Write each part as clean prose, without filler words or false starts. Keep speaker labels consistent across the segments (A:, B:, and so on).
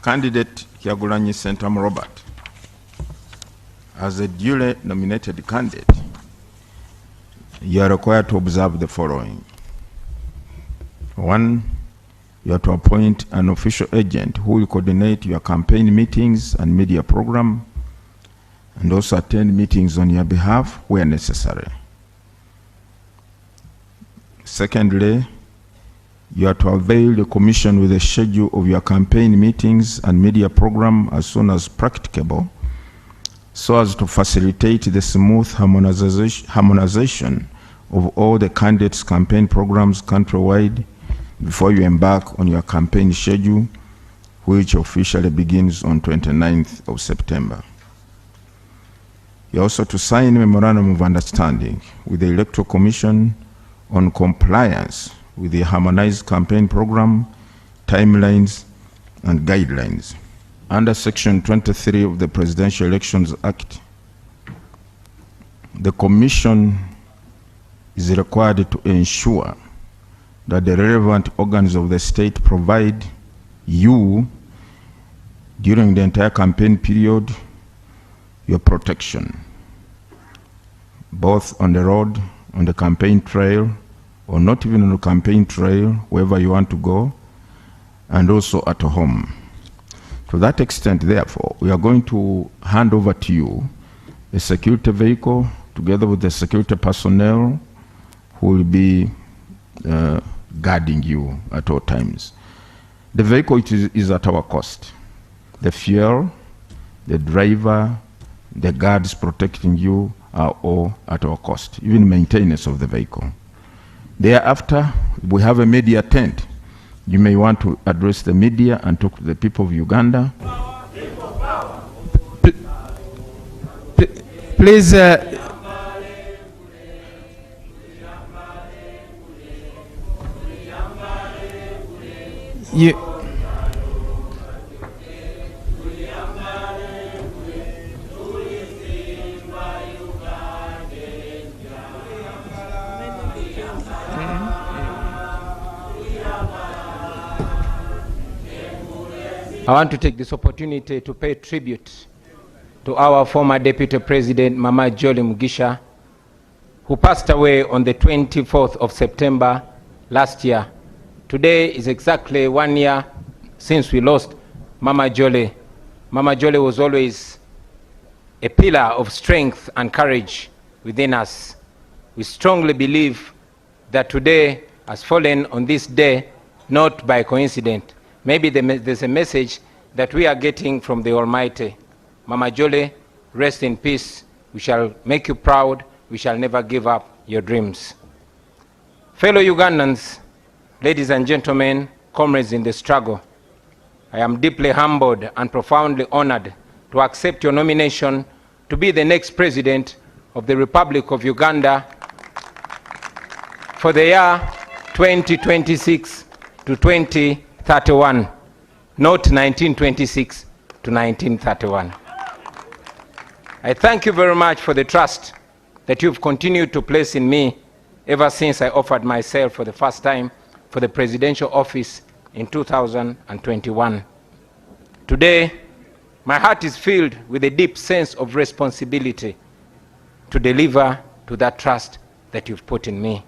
A: Candidate Kyagulanyi Sentam Robert, as a duly nominated candidate, you are required to observe the following. 1, you are to appoint an official agent who will coordinate your campaign meetings and media program, and also attend meetings on your behalf where necessary. Secondly, you are to avail the Commission with a schedule of your campaign meetings and media program as soon as practicable, so as to facilitate the smooth harmonization of all the candidates' campaign programs countrywide before you embark on your campaign schedule, which officially begins on 29th of September. You are also to sign a memorandum of understanding with the Electoral Commission on compliance with the harmonized campaign program, timelines, and guidelines. Under Section 23 of the Presidential Elections Act, the Commission is required to ensure that the relevant organs of the state provide you, during the entire campaign period, your protection, both on the road, on the campaign trail, or not even on the campaign trail, wherever you want to go, and also at home. To that extent, therefore, we are going to hand over to you a security vehicle together with the security personnel who will be guarding you at all times. The vehicle is at our cost. The fuel, the driver, the guards protecting you are all at our cost, even maintenance of the vehicle. Thereafter, we have a media tent. You may want to address the media and talk to the people of Uganda.
B: Please, I want to take this opportunity to pay tribute to our former Deputy President, Mama Jolly Mugisha, who passed away on the 24th of September last year. Today is exactly 1 year since we lost Mama Jolly. Mama Jolly was always a pillar of strength and courage within us. We strongly believe that today has fallen on this day, not by coincidence. Maybe there's a message that we are getting from the Almighty. Mama Jolly, rest in peace. We shall make you proud. We shall never give up your dreams. Fellow Ugandans, ladies and gentlemen, comrades in the struggle, I am deeply humbled and profoundly honored to accept your nomination to be the next president of the Republic of Uganda for the year 2026 to 2031, not 1926 to 1931. I thank you very much for the trust that you've continued to place in me ever since I offered myself for the first time for the presidential office in 2021. Today, my heart is filled with a deep sense of responsibility to deliver to that trust that you've put in me.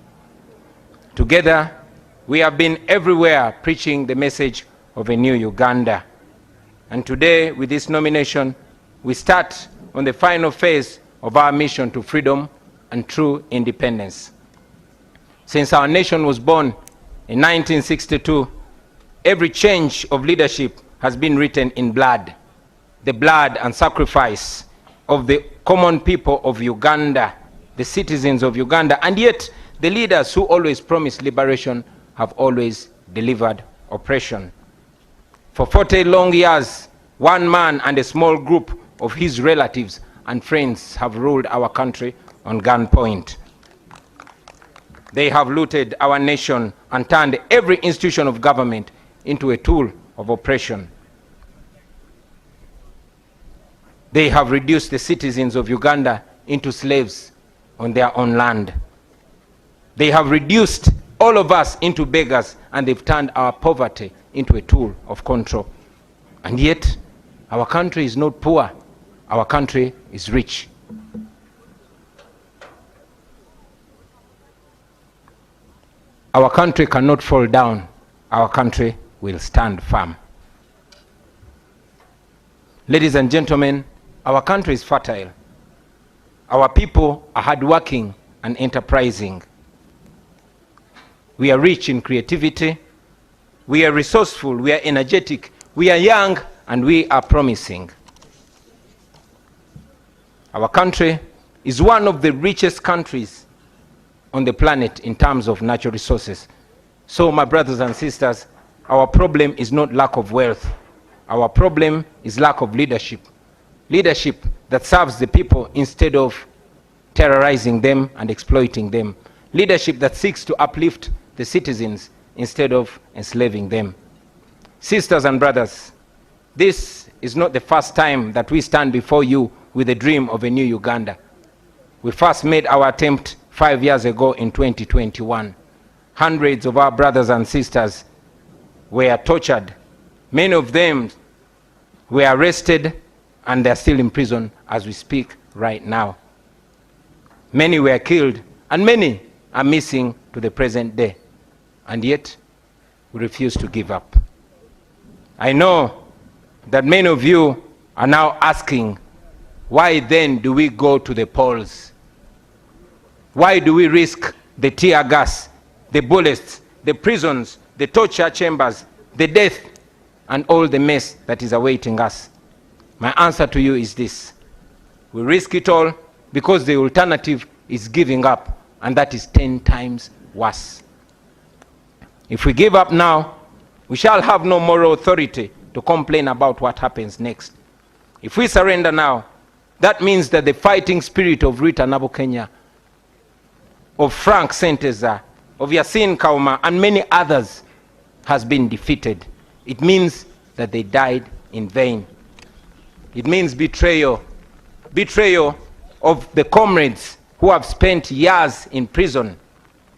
B: Together, we have been everywhere preaching the message of a new Uganda. And today, with this nomination, we start on the final phase of our mission to freedom and true independence. Since our nation was born in 1962, every change of leadership has been written in blood, the blood and sacrifice of the common people of Uganda, the citizens of Uganda, and yet the leaders who always promised liberation have always delivered oppression. For 40 long years, one man and a small group of his relatives and friends have ruled our country on gunpoint. They have looted our nation and turned every institution of government into a tool of oppression. They have reduced the citizens of Uganda into slaves on their own land. They have reduced all of us into beggars, and they've turned our poverty into a tool of control. And yet, our country is not poor. Our country is rich. Our country cannot fall down. Our country will stand firm. Ladies and gentlemen, our country is fertile. Our people are hardworking and enterprising. We are rich in creativity. We are resourceful. We are energetic. We are young, and we are promising. Our country is one of the richest countries on the planet in terms of natural resources. So, my brothers and sisters, our problem is not lack of wealth. Our problem is lack of leadership. Leadership that serves the people instead of terrorizing them and exploiting them. Leadership that seeks to uplift the citizens instead of enslaving them. Sisters and brothers, this is not the first time that we stand before you with a dream of a new Uganda. We first made our attempt 5 years ago in 2021. Hundreds of our brothers and sisters were tortured. Many of them were arrested, and they're still in prison as we speak right now. Many were killed, and many are missing to the present day. And yet, we refuse to give up. I know that many of you are now asking, why then do we go to the polls? Why do we risk the tear gas, the bullets, the prisons, the torture chambers, the death, and all the mess that is awaiting us? My answer to you is this: we risk it all because the alternative is giving up, and that is 10 times worse. If we give up now, we shall have no moral authority to complain about what happens next. If we surrender now, that means that the fighting spirit of Rita Nabukenya, of Frank Senteza, of Yasin Kauma, and many others has been defeated. It means that they died in vain. It means betrayal. Betrayal of the comrades who have spent years in prison,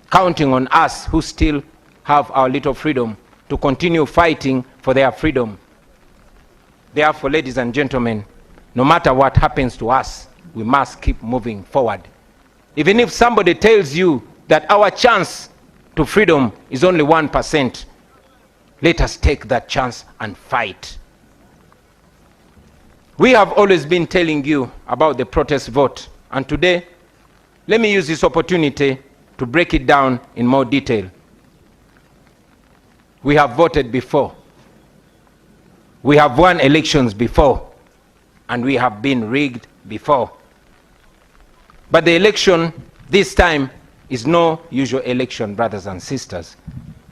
B: counting on us who still have our little freedom to continue fighting for their freedom. Therefore, ladies and gentlemen, no matter what happens to us, we must keep moving forward. Even if somebody tells you that our chance to freedom is only 1%, let us take that chance and fight. We have always been telling you about the protest vote, and today, let me use this opportunity to break it down in more detail. We have voted before. We have won elections before, and we have been rigged before. But the election this time is no usual election, brothers and sisters.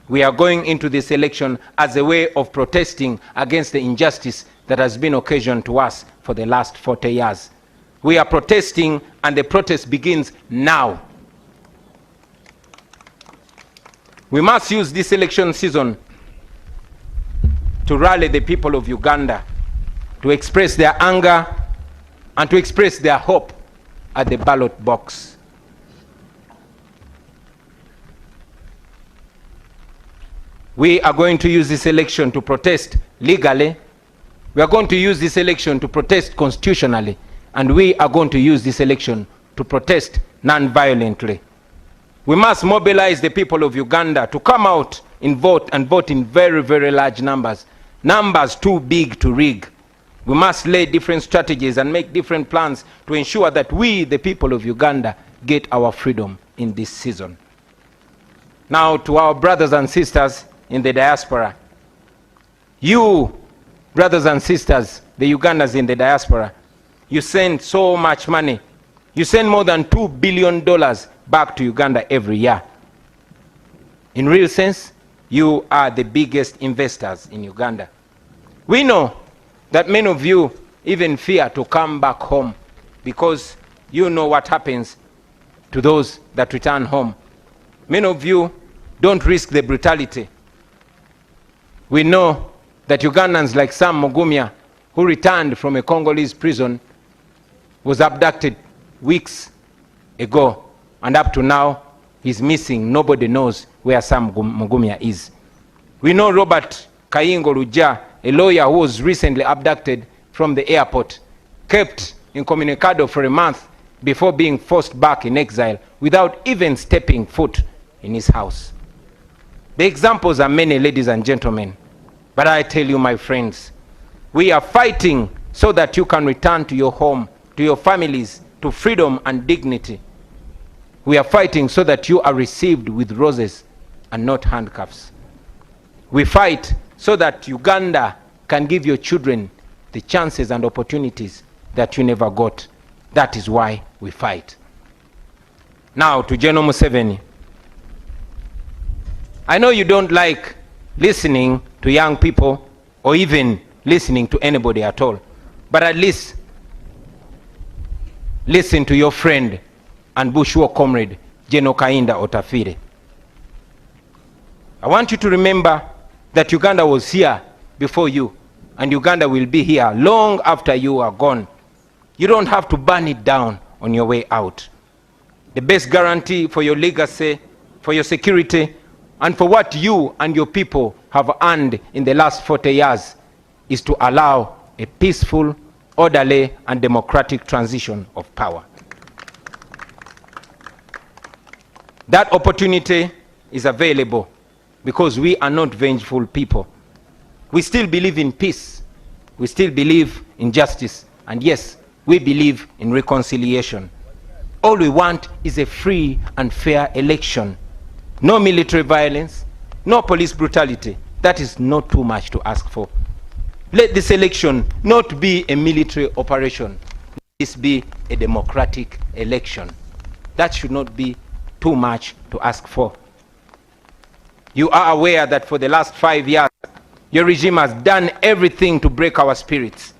B: We are going into this election as a way of protesting against the injustice that has been occasioned to us for the last 40 years. We are protesting, and the protest begins now. We must use this election season to rally the people of Uganda, to express their anger and to express their hope at the ballot box. We are going to use this election to protest legally. We are going to use this election to protest constitutionally. And we are going to use this election to protest non-violently. We must mobilize the people of Uganda to come out and vote in very, very large numbers. Numbers too big to rig. We must lay different strategies and make different plans to ensure that we, the people of Uganda, get our freedom in this season. Now, to our brothers and sisters in the diaspora, you, brothers and sisters, the Ugandans in the diaspora, you send so much money. You send more than $2 billion back to Uganda every year. In real sense, you are the biggest investors in Uganda. We know that many of you even fear to come back home because you know what happens to those that return home. Many of you don't risk the brutality. We know that Ugandans like Sam Mugumya, who returned from a Congolese prison, was abducted weeks ago, and up to now he's missing. Nobody knows where Sam Mugumya is. We know Robert Kayingo Luja a lawyer who was recently abducted from the airport, kept incommunicado for a month before being forced back in exile without even stepping foot in his house. The examples are many, ladies and gentlemen, but I tell you, my friends, we are fighting so that you can return to your home, to your families, to freedom and dignity. We are fighting so that you are received with roses and not handcuffs. We fight so that Uganda can give your children the chances and opportunities that you never got. That is why we fight. Now to General Museveni. I know you don't like listening to young people or even listening to anybody at all, but at least listen to your friend and Bush war comrade, General Kainda Otafire. I want you to remember that Uganda was here before you, and Uganda will be here long after you are gone. You don't have to burn it down on your way out. The best guarantee for your legacy, for your security, and for what you and your people have earned in the last 40 years is to allow a peaceful, orderly, and democratic transition of power. That opportunity is available because we are not vengeful people. We still believe in peace. We still believe in justice. And yes, we believe in reconciliation. All we want is a free and fair election. No military violence, no police brutality. That is not too much to ask for. Let this election not be a military operation. Let this be a democratic election. That should not be too much to ask for. You are aware that for the last 5 years, your regime has done everything to break our spirits.